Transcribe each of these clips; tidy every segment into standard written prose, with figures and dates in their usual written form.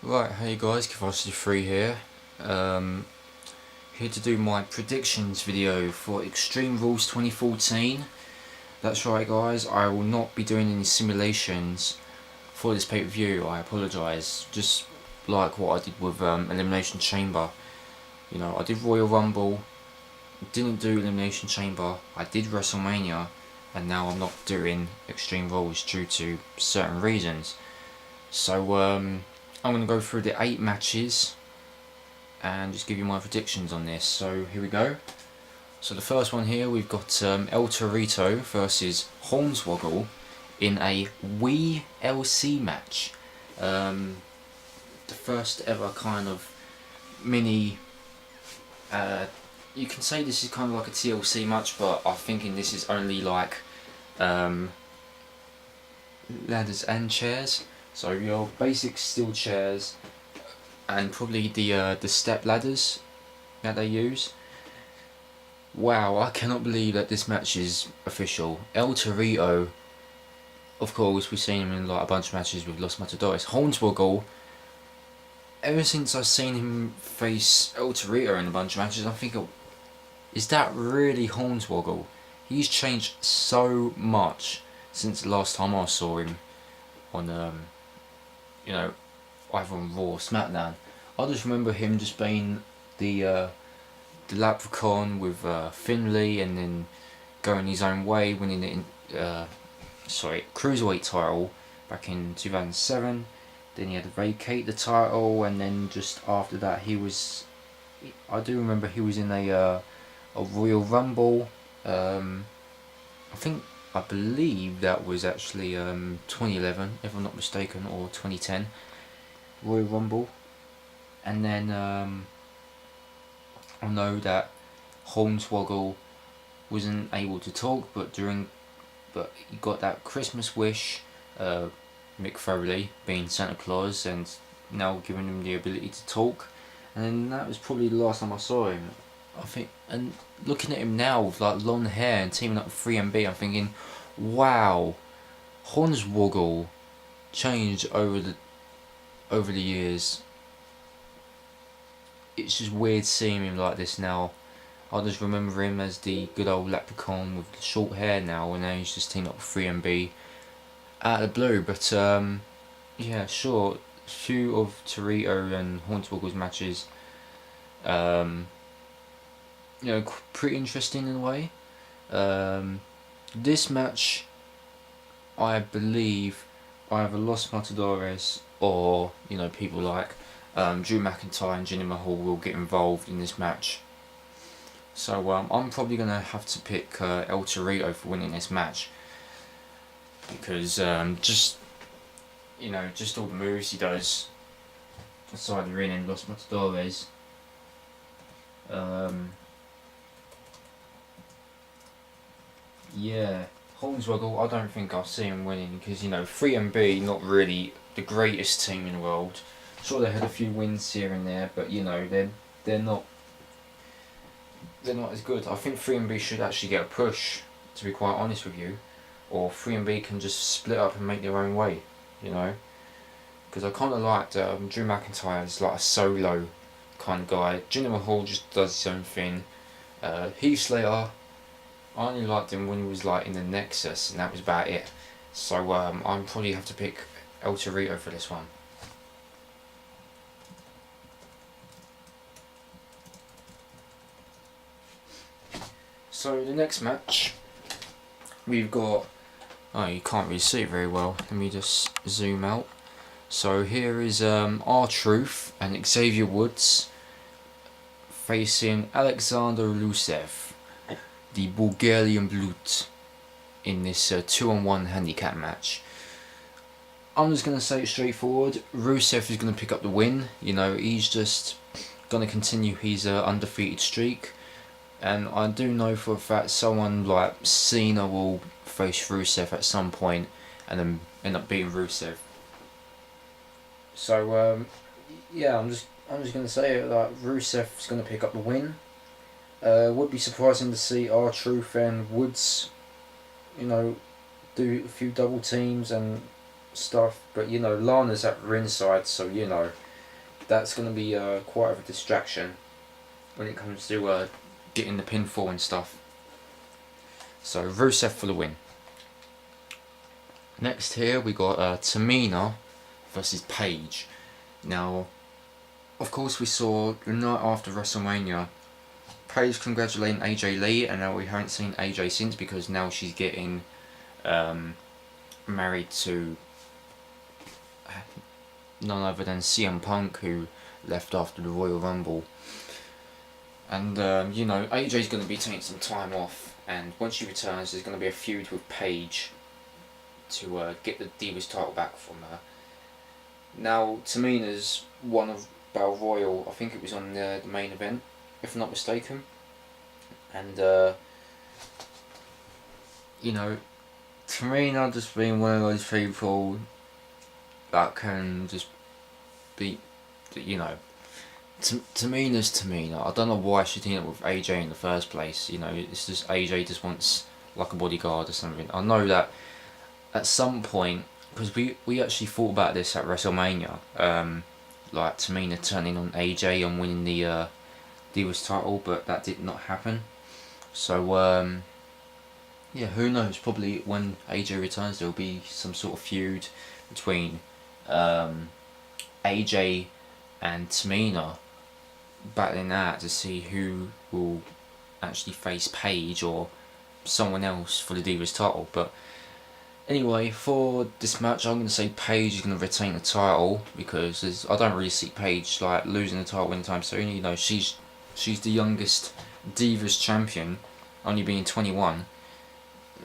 Right, hey guys, Kivosity3 here. Here to do my predictions video for Extreme Rules 2014. That's right guys, I will not be doing any simulations for this pay-per-view, I apologise. Just like what I did with Elimination Chamber. You know, I did Royal Rumble, didn't do Elimination Chamber, I did WrestleMania, and now I'm not doing Extreme Rules due to certain reasons. So I'm going to go through the 8 matches and just give you my predictions on this. So here we go. So the first one here, we've got El Torito versus Hornswoggle in a Wii LC match. The first ever kind of mini, you can say this is kind of like a TLC match, but I'm thinking this is only like ladders and chairs. So your basic steel chairs and probably the step ladders that they use. Wow, I cannot believe that this match is official. El Torito, of course, we've seen him in like a bunch of matches with Los Matadores. Hornswoggle, ever since I've seen him face El Torito in a bunch of matches, I'm thinking, is that really Hornswoggle? He's changed so much since the last time I saw him on you know, either on Raw or SmackDown. I just remember him just being the Leprechaun with Finlay, and then going his own way, winning the Cruiserweight title back in 2007. Then he had to vacate the title, and then just after that I do remember he was in a Royal Rumble. I believe that was actually 2011, if I'm not mistaken, or 2010 Royal Rumble. And then I know that Hornswoggle wasn't able to talk, but he got that Christmas wish. Mick Foley being Santa Claus and now giving him the ability to talk. And then that was probably the last time I saw him, I think. And looking at him now with like long hair and teaming up with 3MB, I'm thinking, wow, Hornswoggle changed over the years. It's just weird seeing him like this now. I just remember him as the good old Leprechaun with the short hair now, and now he's just teamed up with 3MB out of the blue. But yeah, sure, few of Torito and Hornswoggle's matches, pretty interesting in a way. This match, I believe, either Los Matadores or people like Drew McIntyre and Jinder Mahal will get involved in this match. So I'm probably gonna have to pick El Torito for winning this match, because just all the moves he does aside the ring in Los Matadores. Yeah, Hornswoggle, I don't think I'll see him winning, because 3MB not really the greatest team in the world. Sure, they had a few wins here and there, but they're not as good. I think 3MB should actually get a push, to be quite honest with you, or 3MB can just split up and make their own way, because I kind of liked Drew McIntyre as like a solo kind of guy. Jinder Mahal just does his own thing. Heath Slater, I only liked him when he was like in the Nexus, and that was about it. So I'm probably have to pick El Torito for this one. So the next match, we've got, oh, you can't really see it very well, let me just zoom out. So here is R-Truth and Xavier Woods facing Alexander Rusev, the Bulgarian Blut, in this 2-on-1 handicap match. I'm just going to say it straightforward, Rusev is going to pick up the win. He's just going to continue his undefeated streak. And I do know for a fact someone like Cena will face Rusev at some point and then end up beating Rusev. So yeah, I'm just gonna say it, like Rusev's gonna pick up the win. Would be surprising to see R-Truth and Woods, do a few double teams and stuff. But Lana's at ringside, so that's going to be quite of a distraction when it comes to getting the pinfall and stuff. So Rusev for the win. Next here we got Tamina versus Paige. Now, of course, we saw the night after WrestleMania, Paige congratulating AJ Lee, and now we haven't seen AJ since because now she's getting married to none other than CM Punk, who left after the Royal Rumble. And you know, AJ's going to be taking some time off, and when she returns, there's going to be a feud with Paige to get the Divas title back from her. Now, Tamina's one of Battle Royal, I think it was on the main event, if I'm not mistaken. And, you know, Tamina just being one of those people that can just be, you know, Tamina's Tamina. I don't know why she teamed up with AJ in the first place. You know, it's just AJ just wants like a bodyguard or something. I know that at some point, because we actually thought about this at WrestleMania, like Tamina turning on AJ and winning the Divas title, but that did not happen. So yeah, who knows? Probably when AJ returns, there will be some sort of feud between AJ and Tamina, battling that to see who will actually face Paige or someone else for the Divas title. But anyway, for this match, I'm going to say Paige is going to retain the title because I don't really see Paige like losing the title anytime soon. You know, she's the youngest Divas champion, only being 21,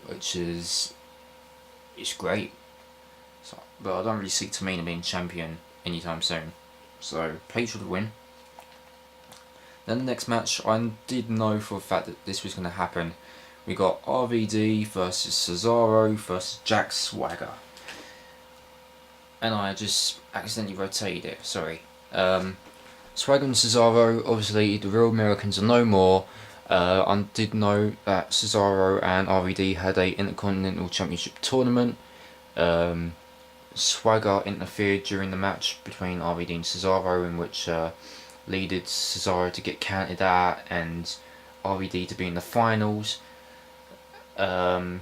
which is great. So, but I don't really see Tamina being champion anytime soon. So Paige will win. Then the next match, I did know for a fact that this was going to happen. We got RVD versus Cesaro versus Jack Swagger. And I just accidentally rotated it, sorry. Swagger and Cesaro, obviously the real Americans are no more. I did know that Cesaro and RVD had a Intercontinental Championship tournament. Swagger interfered during the match between RVD and Cesaro, in which leaded Cesaro to get counted out and RVD to be in the finals. I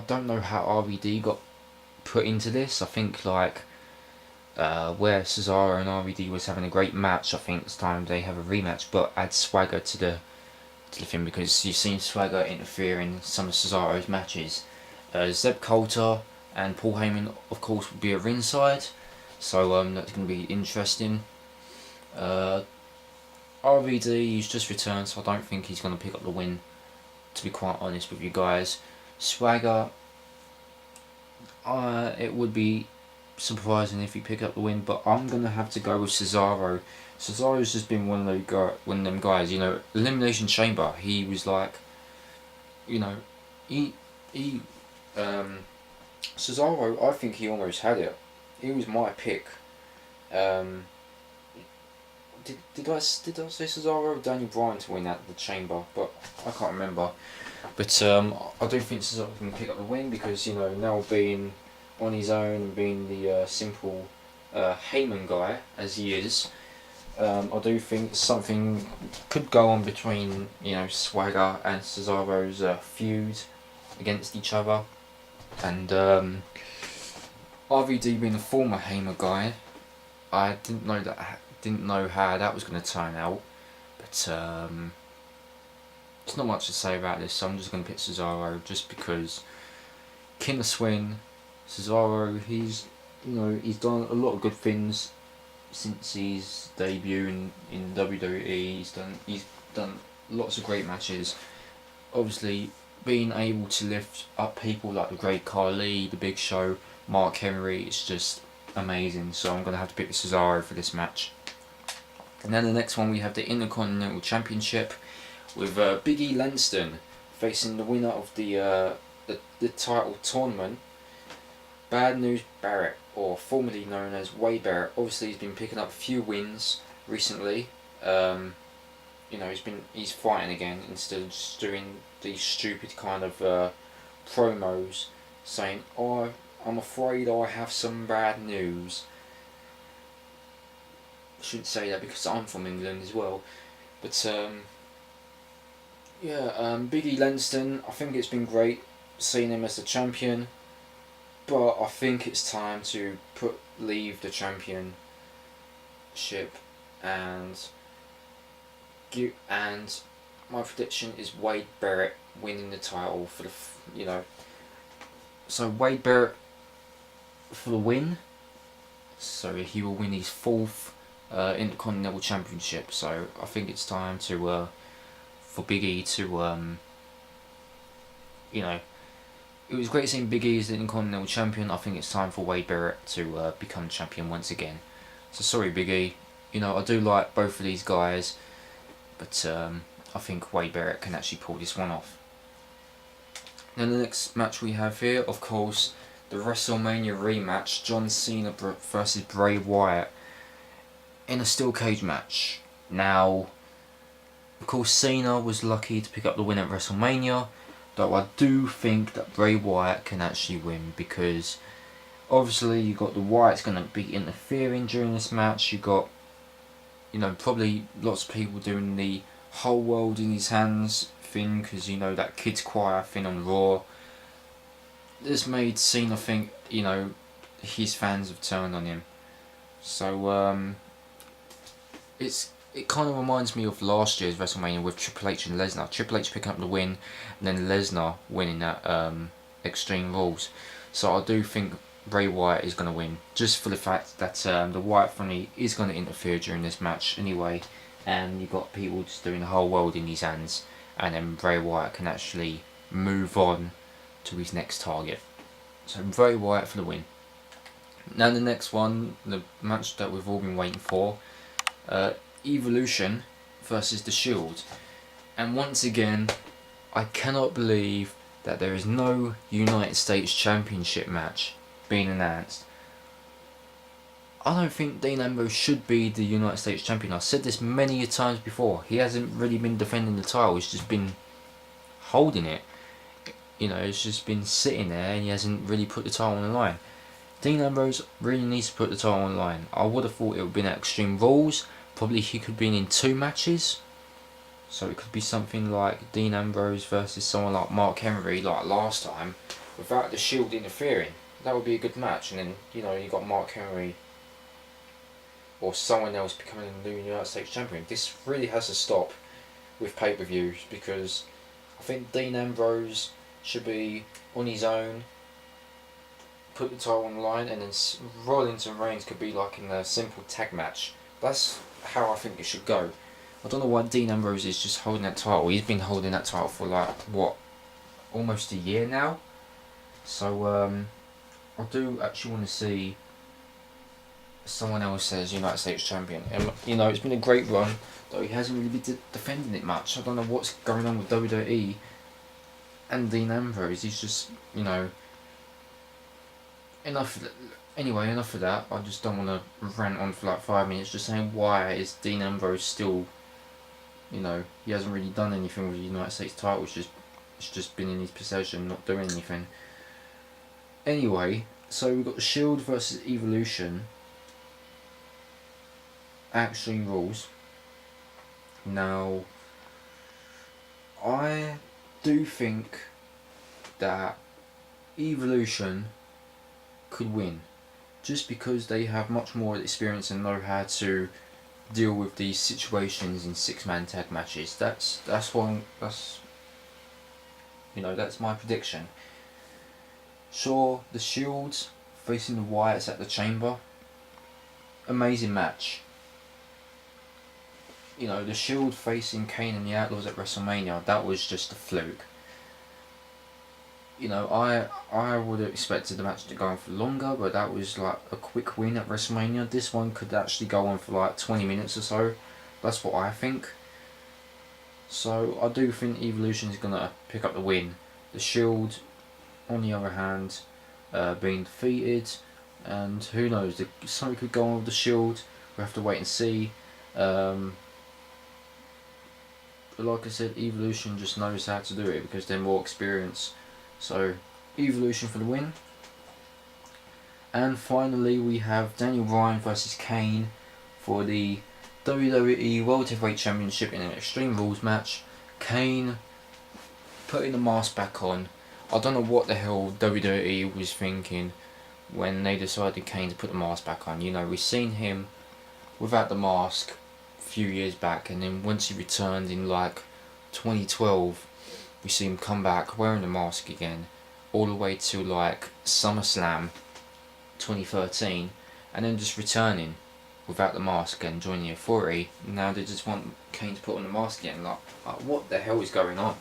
don't know how RVD got put into this. I think like where Cesaro and RVD was having a great match, I think it's time they have a rematch, but add Swagger to the thing, because you've seen Swagger interfere in some of Cesaro's matches. Zeb Coulter and Paul Heyman, of course, will be at ringside, so that's going to be interesting. RVD, he's just returned, so I don't think he's going to pick up the win, to be quite honest with you guys. Swagger, it would be surprising if he picked up the win, but I'm going to have to go with Cesaro. Cesaro's just been one of them guys, you know, Elimination Chamber, he was like, you know, Cesaro, I think he almost had it. He was my pick. Did I say Cesaro or Daniel Bryan to win at the Chamber? But I can't remember. But I do think Cesaro can pick up the win because, you know, now being on his own and being the simple Heyman guy as he is, I do think something could go on between, you know, Swagger and Cesaro's feud against each other. And RVD being a former Heyman guy, I didn't know how that was going to turn out, but there's not much to say about this, so I'm just going to pick Cesaro just because King of Swing, Cesaro, he's done a lot of good things since his debut in WWE. He's done lots of great matches. Obviously, being able to lift up people like the Great Khali, the Big Show, Mark Henry, it's just amazing. So I'm going to have to pick Cesaro for this match. And then the next one, we have the Intercontinental Championship with Big E Langston facing the winner of the title tournament, Bad News Barrett, or formerly known as Wade Barrett. Obviously, he's been picking up a few wins recently. You know, he's fighting again instead of just doing these stupid kind of promos saying, "Oh, I'm afraid I have some bad news." shouldn't say that because I'm from England as well. But Big E Langston, I think it's been great seeing him as the champion, but I think it's time to leave the championship and and my prediction is Wade Barrett winning the title for so Wade Barrett for the win. So he will win his 4th Intercontinental Championship. So I think it's time to for Big E to it was great seeing Big E as the Intercontinental Champion. I think it's time for Wade Barrett to become champion once again. So sorry, Big E. I do like both of these guys, but I think Wade Barrett can actually pull this one off. Then the next match we have here, of course, the WrestleMania rematch, John Cena versus Bray Wyatt in a steel cage match. Now, of course, Cena was lucky to pick up the win at WrestleMania, though I do think that Bray Wyatt can actually win because obviously you got the Wyatts going to be interfering during this match. You got, probably lots of people doing the whole world in his hands thing because that kids choir thing on Raw. This made Cena think his fans have turned on him. So it kind of reminds me of last year's WrestleMania with Triple H and Lesnar. Triple H picking up the win and then Lesnar winning that Extreme Rules. So I do think Bray Wyatt is going to win just for the fact that the Wyatt family is going to interfere during this match anyway, and you've got people just doing the whole world in his hands, and then Bray Wyatt can actually move on to his next target. So Bray Wyatt for the win. Now the next one, the match that we've all been waiting for, Evolution versus The Shield. And once again, I cannot believe that there is no United States Championship match being announced. I don't think Dean Ambrose should be the United States Champion. I've said this many times before. He hasn't really been defending the title. He's just been holding it. It's just been sitting there and he hasn't really put the title on the line. Dean Ambrose really needs to put the title on the line. I would have thought it would have been at Extreme Rules. Probably he could have been in 2 matches. So it could be something like Dean Ambrose versus someone like Mark Henry like last time without the Shield interfering. That would be a good match, and then you got Mark Henry or someone else becoming the new United States Champion. This really has to stop with pay-per-views because I think Dean Ambrose should be on his own, put the title on the line, and then Rollins and Reigns could be like in a simple tag match. That's how I think it should go. I don't know why Dean Ambrose is just holding that title. He's been holding that title for almost a year now. So I do actually want to see someone else as United States Champion. And it's been a great run, though he hasn't really been defending it much. I don't know what's going on with WWE and Dean Ambrose. He's just enough of that. I just don't want to rant on for like 5 minutes just saying why is Dean Ambrose still, he hasn't really done anything with the United States title. It's just been in his possession, not doing anything. Anyway, so we've got the Shield versus Evolution at Extreme Rules. Now, I do think that Evolution could win just because they have much more experience and know how to deal with these situations in 6-man tag matches. That's my prediction. Sure, the Shield facing the Wyatts at the Chamber, amazing match. The Shield facing Kane and the Outlaws at WrestleMania, that was just a fluke. I would have expected the match to go on for longer, but that was like a quick win at WrestleMania. This one could actually go on for like 20 minutes or so. That's what I think. So I do think Evolution is going to pick up the win. The Shield, on the other hand, being defeated, and who knows, something could go on with the Shield. We have to wait and see. But like I said, Evolution just knows how to do it because they're more experienced. So Evolution for the win. And finally we have Daniel Bryan versus Kane for the WWE World Heavyweight Championship in an Extreme Rules match. Kane putting the mask back on. I don't know what the hell WWE was thinking when they decided Kane to put the mask back on. You know, we've seen him without the mask a few years back, and then once he returned in like 2012, we see him come back wearing the mask again, all the way to like SummerSlam 2013, and then just returning without the mask and joining the Authority. Now they just want Kane to put on the mask again. Like what the hell is going on?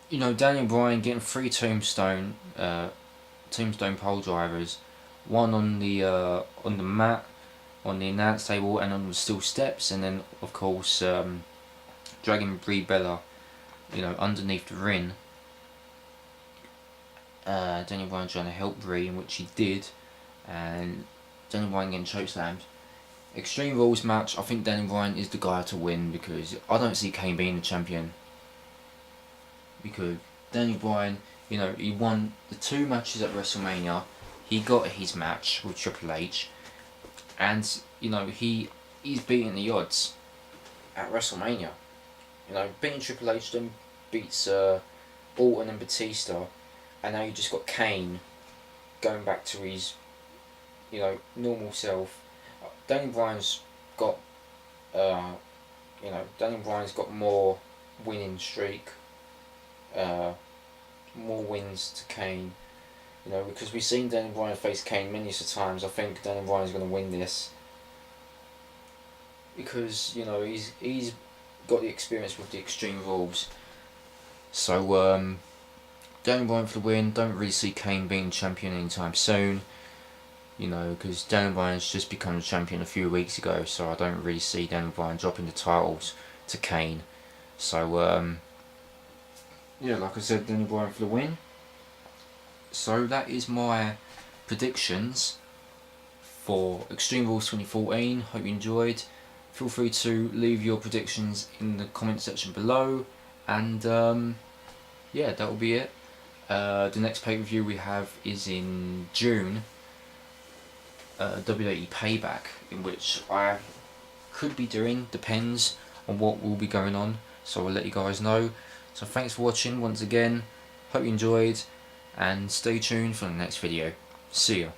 You know, Daniel Bryan getting 3 tombstone pole drivers, one on the mat, on the announce table, and on the steel steps, and then of course dragging Brie Bella, you know, underneath the ring. Daniel Bryan trying to help Brie, in which he did, and Daniel Bryan getting chokeslammed. Extreme Rules match, I think Daniel Bryan is the guy to win, because I don't see Kane being the champion. Because Daniel Bryan, you know, he won the 2 matches at WrestleMania. He got his match with Triple H, and you know he's beating the odds at WrestleMania. You know, beating Triple H, then beats Orton and Batista, and now you just got Kane going back to his, you know, normal self. Daniel Bryan's got, you know, Daniel Bryan's got more winning streak, more wins to Kane. You know, because we've seen Daniel Bryan face Kane many times. I think Daniel Bryan's going to win this, because you know he's got the experience with the Extreme Rules. So Daniel Bryan for the win. Don't really see Kane being champion anytime soon. You know, because Daniel Bryan's just become champion a few weeks ago, so I don't really see Daniel Bryan dropping the titles to Kane. So yeah, like I said, Daniel Bryan for the win. So that is my predictions for Extreme Rules 2014. Hope you enjoyed. Feel free to leave your predictions in the comment section below, and yeah, that will be it. The next pay-per-view we have is in June, WWE Payback, in which I could be doing, depends on what will be going on, so I'll let you guys know. So thanks for watching once again, hope you enjoyed, and stay tuned for the next video. See ya.